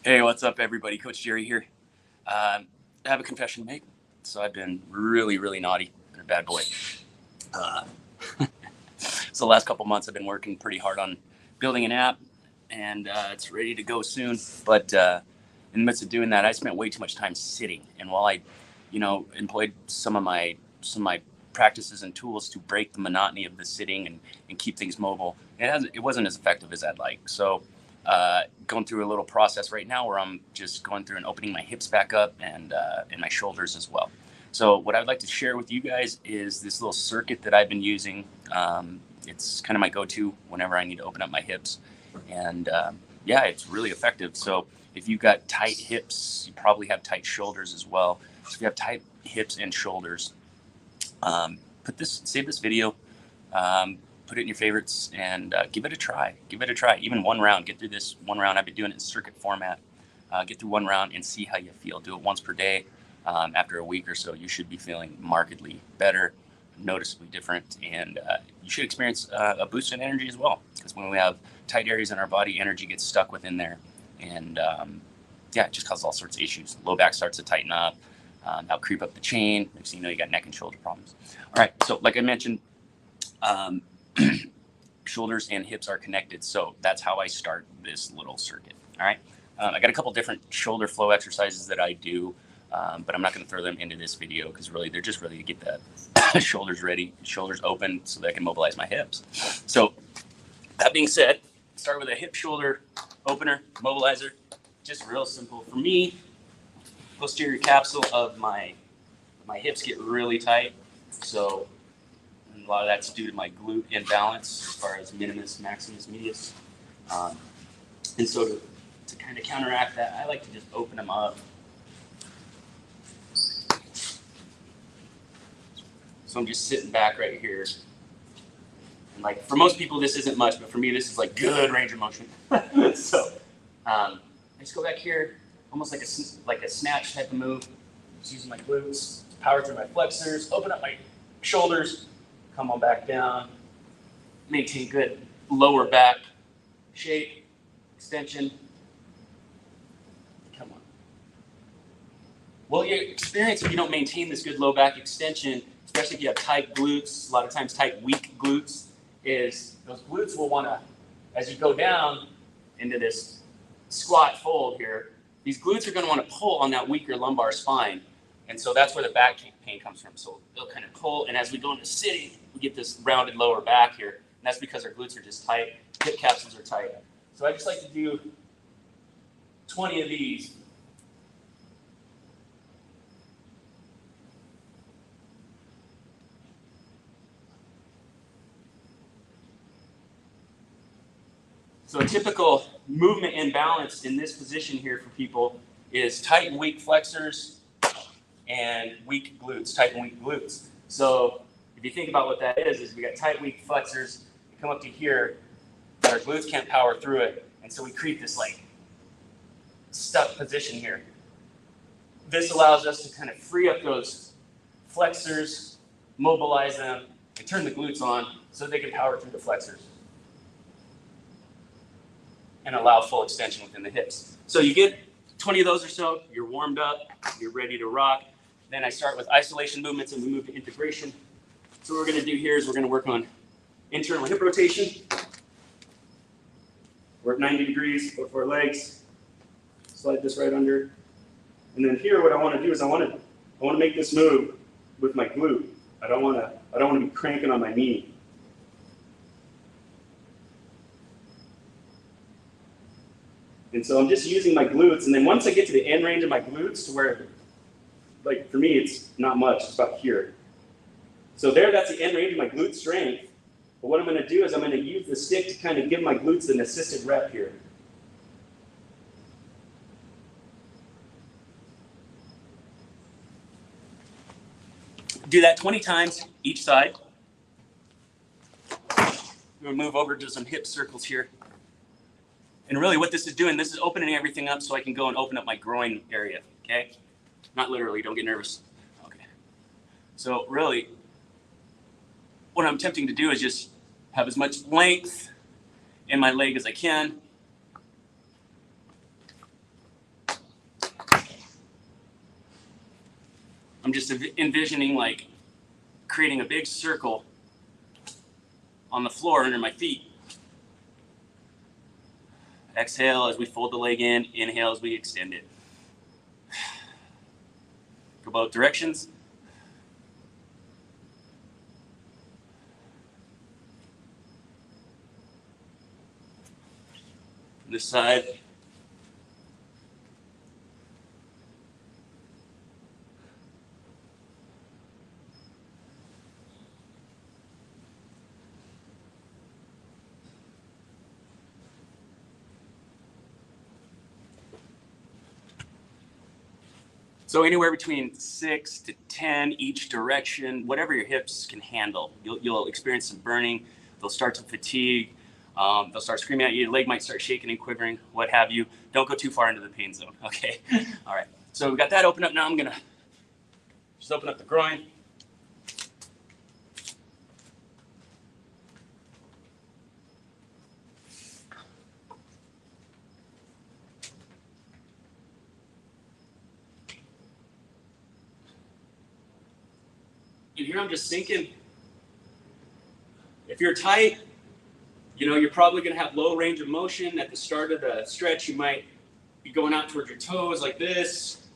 Hey, what's up, everybody? Coach Jerry here. I have a confession to make. So I've been really naughty. Been a bad boy. Uh, so the last couple months, I've been working pretty hard on building an app, and it's ready to go soon. But in the midst of doing that, I spent way too much time sitting. And while I, employed some of my practices and tools to break the monotony of the sitting and keep things mobile, it wasn't as effective as I'd like. So going through a little process right now where I'm just going through and opening my hips back up and my shoulders as well. So what I'd like to share with you guys is this little circuit that I've been using. It's kind of my go-to whenever I need to open up my hips, and yeah, it's really effective. So if you've got tight hips, you probably have tight shoulders as well. So if you have tight hips and shoulders, save this video, put it in your favorites, and give it a try. Give it a try. Even one round. Get through this one round. I've been doing it in circuit format. Get through one round and see how you feel. Do it once per day. After a week or so, you should be feeling markedly better, noticeably different, and you should experience a boost in energy as well. Because when we have tight areas in our body, energy gets stuck within there, and yeah, it just causes all sorts of issues. Low back starts to tighten up. That'll creep up the chain. Next thing you know, you got neck and shoulder problems. All right, so like I mentioned, shoulders and hips are connected. So that's how I start this little circuit. All right. I got a couple different shoulder flow exercises that I do, but I'm not going to throw them into this video because really they're just really to get the shoulders ready, shoulders open so that I can mobilize my hips. So that being said, start with a hip shoulder opener, mobilizer. Just real simple. For me, posterior capsule of my hips get really tight. So a lot of that's due to my glute imbalance as far as minimus, maximus, medius. And so to kind of counteract that, I like to just open them up. So I'm just sitting back right here. And like for most people, this isn't much, but for me, this is like good range of motion. So I just go back here, almost like a snatch type of move. Just using my glutes, power through my flexors, open up my shoulders, come on back down, maintain good lower back shape, extension. Come on. What you experience if you don't maintain this good low back extension, especially if you have tight glutes, a lot of times tight weak glutes, is those glutes will want to, as you go down into this squat fold here, these glutes are going to want to pull on that weaker lumbar spine. And so that's where the back pain comes from. So they'll kind of pull, and as we go into sitting, we get this rounded lower back here. And that's because our glutes are just tight, hip capsules are tight. So I just like to do 20 of these. So a typical movement imbalance in this position here for people is tight and weak flexors and weak glutes, tight and weak glutes. So if you think about what that is we got tight, weak flexors, we come up to here, but our glutes can't power through it, and so we create this like stuck position here. This allows us to kind of free up those flexors, mobilize them, and turn the glutes on so they can power through the flexors and allow full extension within the hips. So you get 20 of those or so, you're warmed up, you're ready to rock. Then I start with isolation movements and we move to integration. So what we're going to do here is we're going to work on internal hip rotation. Work 90 degrees, both our legs. Slide this right under. And then here what I want to do is I want to make this move with my glute. I don't want to be cranking on my knee. And so I'm just using my glutes, and then once I get to the end range of my glutes to where, like for me, it's not much, it's about here. So there, that's the end range of my glute strength. But what I'm gonna do is I'm gonna use the stick to kind of give my glutes an assisted rep here. Do that 20 times each side. I'm gonna move over to some hip circles here. And really what this is doing, this is opening everything up so I can go and open up my groin area, okay? Not literally, don't get nervous. Okay. So really, what I'm attempting to do is just have as much length in my leg as I can. I'm just envisioning like creating a big circle on the floor under my feet. Exhale as we fold the leg in, inhale as we extend it. Go both directions. This side. So anywhere between 6 to 10 each direction, whatever your hips can handle. You'll experience some burning. They'll start to fatigue. They'll start screaming at you. Your leg might start shaking and quivering, what have you. Don't go too far into the pain zone, okay? All right, so we got that open up. Now I'm gonna just open up the groin. And here I'm just thinking, if you're tight, you're probably going to have low range of motion. At the start of the stretch, you might be going out towards your toes like this.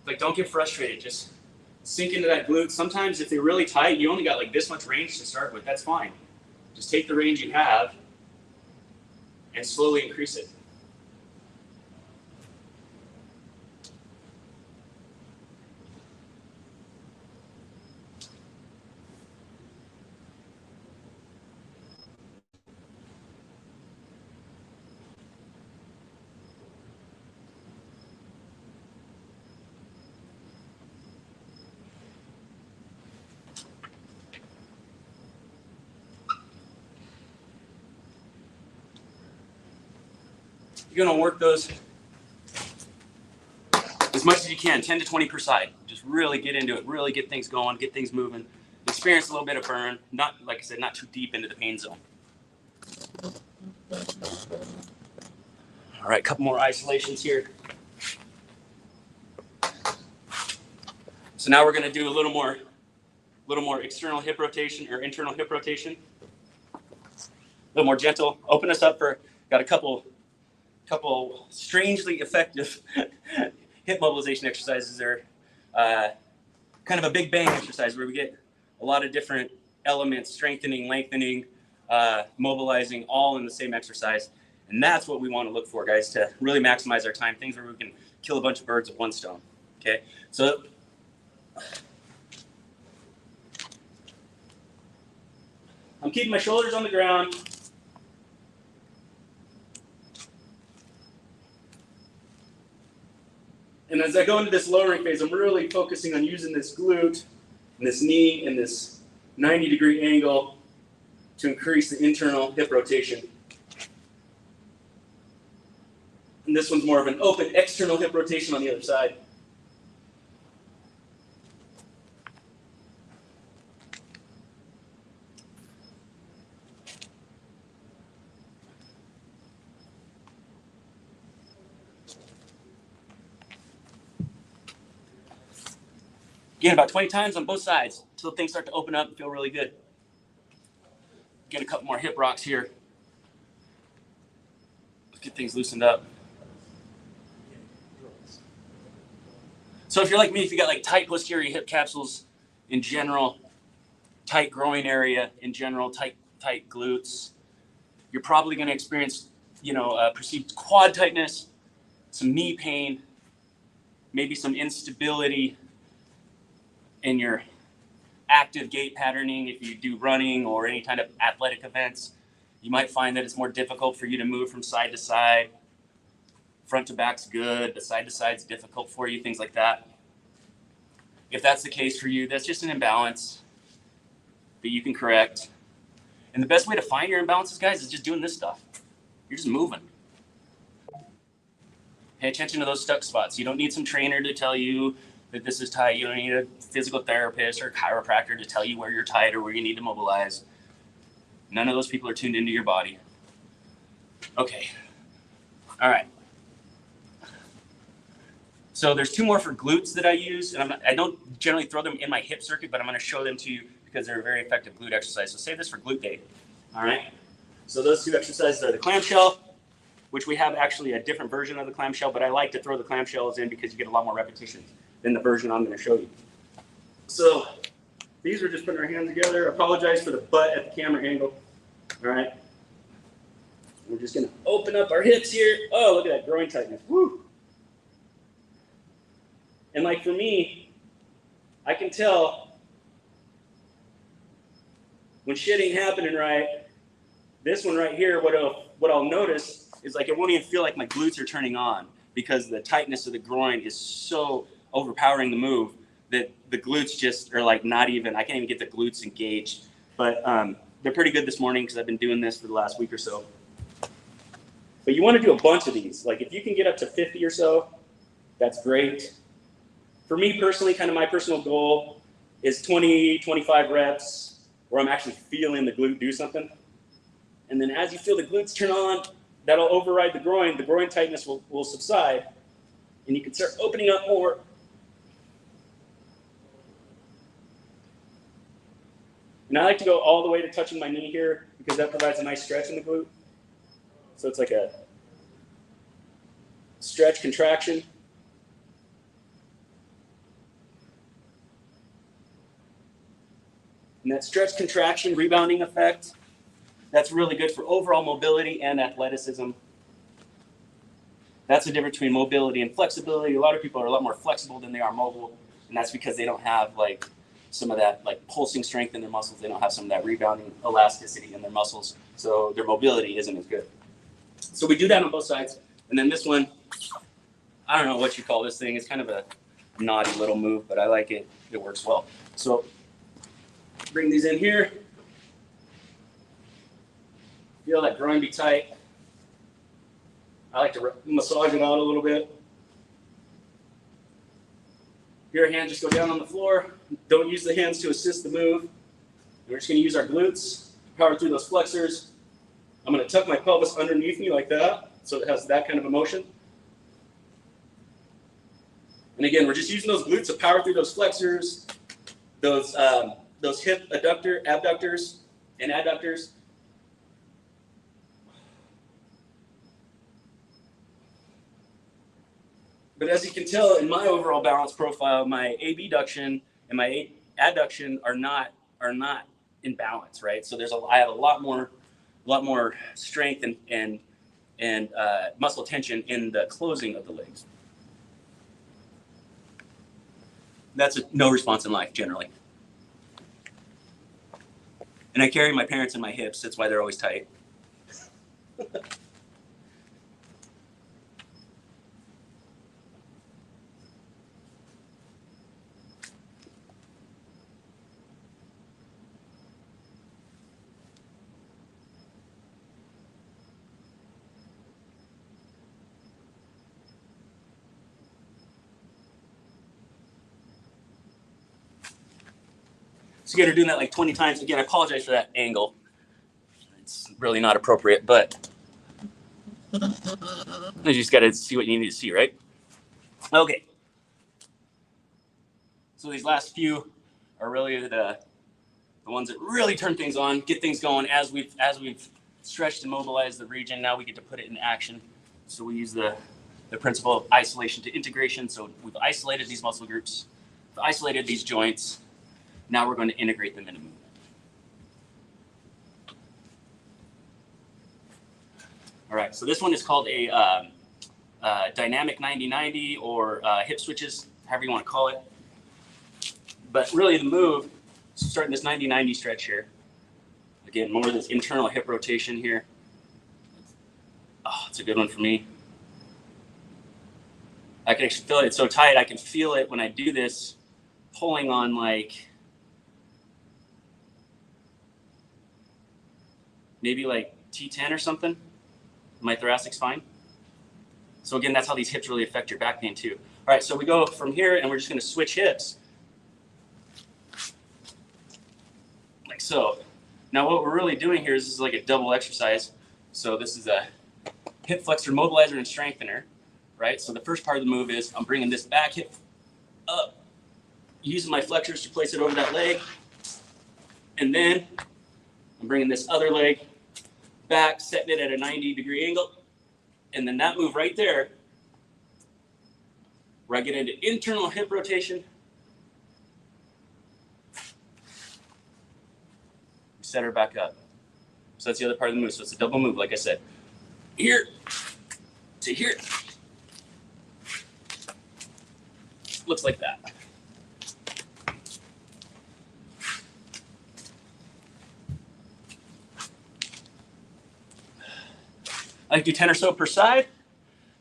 Like, don't get frustrated. Just sink into that glute. Sometimes if they're really tight, you only got like this much range to start with. That's fine. Just take the range you have and slowly increase it. You're going to work those as much as you can, 10 to 20 per side. Just really get into it, really get things going, get things moving. Experience a little bit of burn, not, like I said, not too deep into the pain zone. All right, a couple more isolations here. So now we're going to do a little more external hip rotation or internal hip rotation. A little more gentle. Open us up for, got a couple strangely effective hip mobilization exercises. They're kind of a big bang exercise where we get a lot of different elements, strengthening, lengthening, mobilizing, all in the same exercise. And that's what we want to look for, guys, to really maximize our time, things where we can kill a bunch of birds with one stone. Okay, so I'm keeping my shoulders on the ground. And as I go into this lowering phase, I'm really focusing on using this glute and this knee and this 90-degree angle to increase the internal hip rotation. And this one's more of an open external hip rotation on the other side. Again, about 20 times on both sides until things start to open up and feel really good. Get a couple more hip rocks here. Let's get things loosened up. So if you're like me, if you got like tight posterior hip capsules in general, tight groin area in general, tight glutes, you're probably going to experience, perceived quad tightness, some knee pain, maybe some instability in your active gait patterning. If you do running or any kind of athletic events, you might find that it's more difficult for you to move from side to side. Front to back's good, but side to side's difficult for you, things like that. If that's the case for you, that's just an imbalance that you can correct. And the best way to find your imbalances, guys, is just doing this stuff. You're just moving. Pay attention to those stuck spots. You don't need some trainer to tell you that this is tight. You don't need a physical therapist or a chiropractor to tell you where you're tight or where you need to mobilize. None of those people are tuned into your body. Okay. All right. So there's two more for glutes that I use, and I don't generally throw them in my hip circuit, but I'm going to show them to you because they're a very effective glute exercise. So save this for glute day. All right. So those two exercises are the clamshell, which we have actually a different version of the clamshell, but I like to throw the clamshells in because you get a lot more repetitions than the version I'm going to show you. So these are just putting our hands together. Apologize for the butt at the camera angle. All right. We're just going to open up our hips here. Oh, look at that groin tightness. Woo. And like for me, I can tell when shit ain't happening right. This one right here, what I'll notice is like it won't even feel like my glutes are turning on because the tightness of the groin is so overpowering the move that the glutes just are like not even, I can't even get the glutes engaged. But they're pretty good this morning because I've been doing this for the last week or so. But you want to do a bunch of these. Like if you can get up to 50 or so, that's great. For me personally, kind of my personal goal is 20, 25 reps where I'm actually feeling the glute do something. And then as you feel the glutes turn on, that'll override the groin tightness will subside, and you can start opening up more. And I like to go all the way to touching my knee here because that provides a nice stretch in the glute. So it's like a stretch contraction. And that stretch contraction rebounding effect, that's really good for overall mobility and athleticism. That's the difference between mobility and flexibility. A lot of people are a lot more flexible than they are mobile, and that's because they don't have like some of that like pulsing strength in their muscles. They don't have some of that rebounding elasticity in their muscles, so their mobility isn't as good. So we do that on both sides. And then this one, I don't know what you call this thing. It's kind of a naughty little move, but I like it. It works well. So bring these in here. Feel that groin be tight. I like to massage it out a little bit. Your hand just go down on the floor. Don't use the hands to assist the move. We're just going to use our glutes, power through those flexors. I'm going to tuck my pelvis underneath me like that, so it has that kind of a motion. And again, we're just using those glutes to power through those flexors, those hip abductors and adductors. But as you can tell in my overall balance profile, my abduction and my adduction are not in balance, right? So I have a lot more strength and muscle tension in the closing of the legs. That's a no response in life generally. And I carry my parents in my hips. That's why they're always tight. So again, we're doing that like 20 times. Again, I apologize for that angle. It's really not appropriate, but you just got to see what you need to see, right? Okay. So these last few are really the ones that really turn things on, get things going as we've stretched and mobilized the region. Now we get to put it in action. So we use the principle of isolation to integration. So we've isolated these muscle groups, we've isolated these joints. Now we're going to integrate them into movement. All right, so this one is called a dynamic 90-90 or hip switches, however you want to call it. But really the move, starting this 90-90 stretch here. Again, more of this internal hip rotation here. Oh, it's a good one for me. I can actually feel it. It's so tight, I can feel it when I do this, pulling on like, maybe like T10 or something, my thoracic spine. So again, that's how these hips really affect your back pain too. All right, so we go from here and we're just gonna switch hips. Like so. Now what we're really doing here is this is like a double exercise. So this is a hip flexor mobilizer and strengthener. right? So the first part of the move is I'm bringing this back hip up, using my flexors to place it over that leg. And then I'm bringing this other leg back, setting it at a 90-degree angle. And then that move right there, where I get into internal hip rotation, set her back up. So that's the other part of the move. So it's a double move, like I said. Here to here. Looks like that. I do 10 or so per side.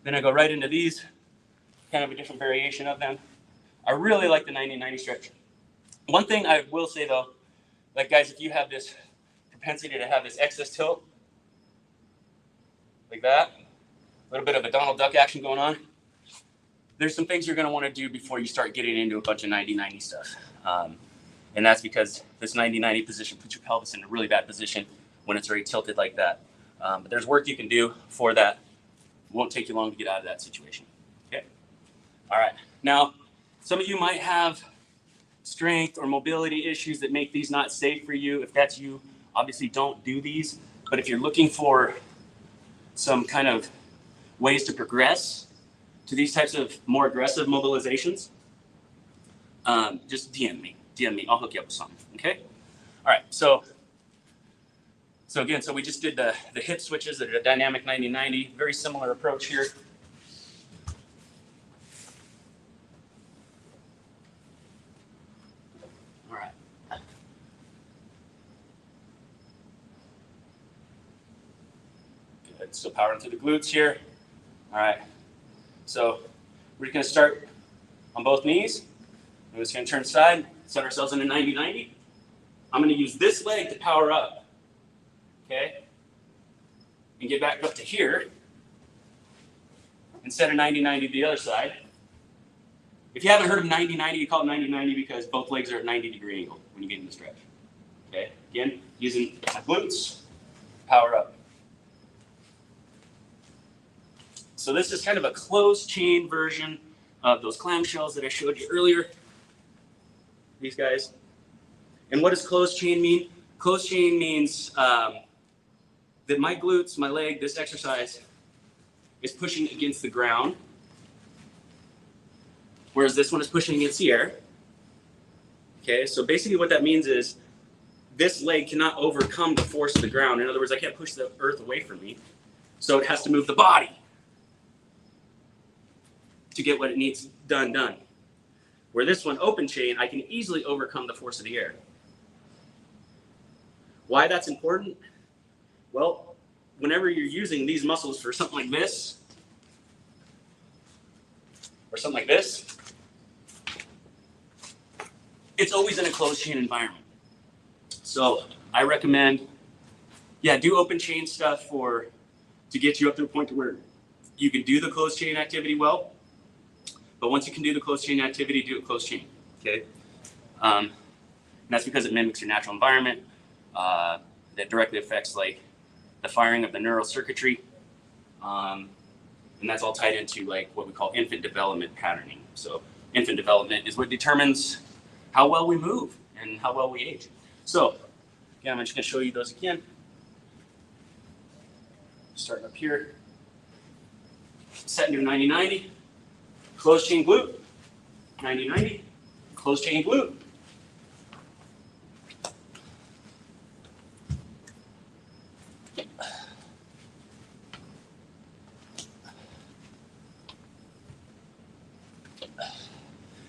Then I go right into these, kind of a different variation of them. I really like the 90-90 stretch. One thing I will say though, like guys, if you have this propensity to have this excess tilt, like that, a little bit of a Donald Duck action going on, there's some things you're going to want to do before you start getting into a bunch of 90-90 stuff. And that's because this 90-90 position puts your pelvis in a really bad position when it's very tilted like that. But there's work you can do for that. It won't take you long to get out of that situation. Okay. All right. Now, some of you might have strength or mobility issues that make these not safe for you. If that's you, obviously don't do these. But if you're looking for some kind of ways to progress to these types of more aggressive mobilizations, just DM me. I'll hook you up with something. Okay. All right. So again, we just did the hip switches, the dynamic 90-90, very similar approach here. All right. Good. So power into the glutes here. All right. So we're going to start on both knees. We're just going to turn side, set ourselves in a 90-90. I'm going to use this leg to power up. Okay, and get back up to here, instead of 90-90 the other side. If you haven't heard of 90-90, you call it 90-90 because both legs are at 90-degree angle when you get in the stretch. Okay, again, using my glutes, power up. So this is kind of a closed chain version of those clamshells that I showed you earlier. These guys. And what does closed chain mean? Closed chain means that my glutes, my leg, this exercise is pushing against the ground, whereas this one is pushing against the air. Okay, so basically what that means is this leg cannot overcome the force of the ground. In other words, I can't push the earth away from me, so it has to move the body to get what it needs done. Where this one, open chain, I can easily overcome the force of the air. Why that's important? Well, whenever you're using these muscles for something like this, or something like this, it's always in a closed chain environment. So I recommend, do open chain stuff to get you up to a point to where you can do the closed chain activity well. But once you can do the closed chain activity, do it closed chain. Okay, and that's because it mimics your natural environment. That directly affects like the firing of the neural circuitry, and that's all tied into like what we call infant development patterning. So infant development is what determines how well we move and how well we age. So again, I'm just going to show you those again. Starting up here, set into 90-90, closed chain glute, 90-90, closed chain glute.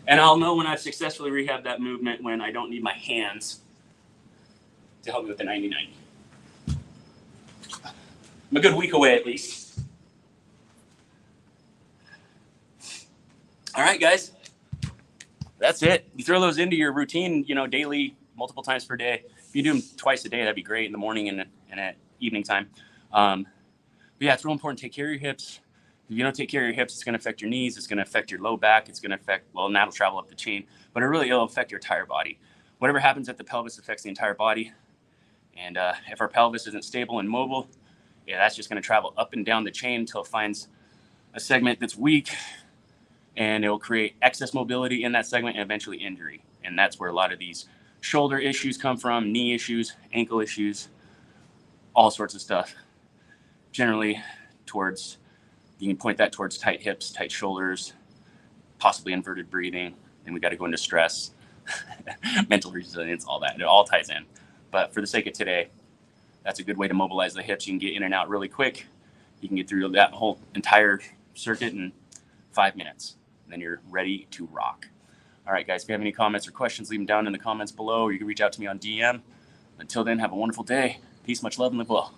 And I'll know when I've successfully rehabbed that movement when I don't need my hands to help me with the 90-90. I'm a good week away at least. All right, guys. That's it. You throw those into your routine, daily, multiple times per day. If you do them twice a day, that'd be great, in the morning and at evening time. But yeah, it's real important to take care of your hips. If you don't take care of your hips, it's going to affect your knees. It's going to affect your low back. It's going to affect, and that'll travel up the chain. But it'll affect your entire body. Whatever happens at the pelvis affects the entire body. And if our pelvis isn't stable and mobile, that's just going to travel up and down the chain until it finds a segment that's weak, and it will create excess mobility in that segment and eventually injury. And that's where a lot of these shoulder issues come from, knee issues, ankle issues, all sorts of stuff. Generally towards, you can point that towards tight hips, tight shoulders, possibly inverted breathing. Then we got to go into stress, mental resilience, all that. It all ties in. But for the sake of today, that's a good way to mobilize the hips. You can get in and out really quick. You can get through that whole entire circuit in 5 minutes. And then you're ready to rock. All right, guys, if you have any comments or questions, leave them down in the comments below, or you can reach out to me on DM. Until then, have a wonderful day. Peace, much love, and live well.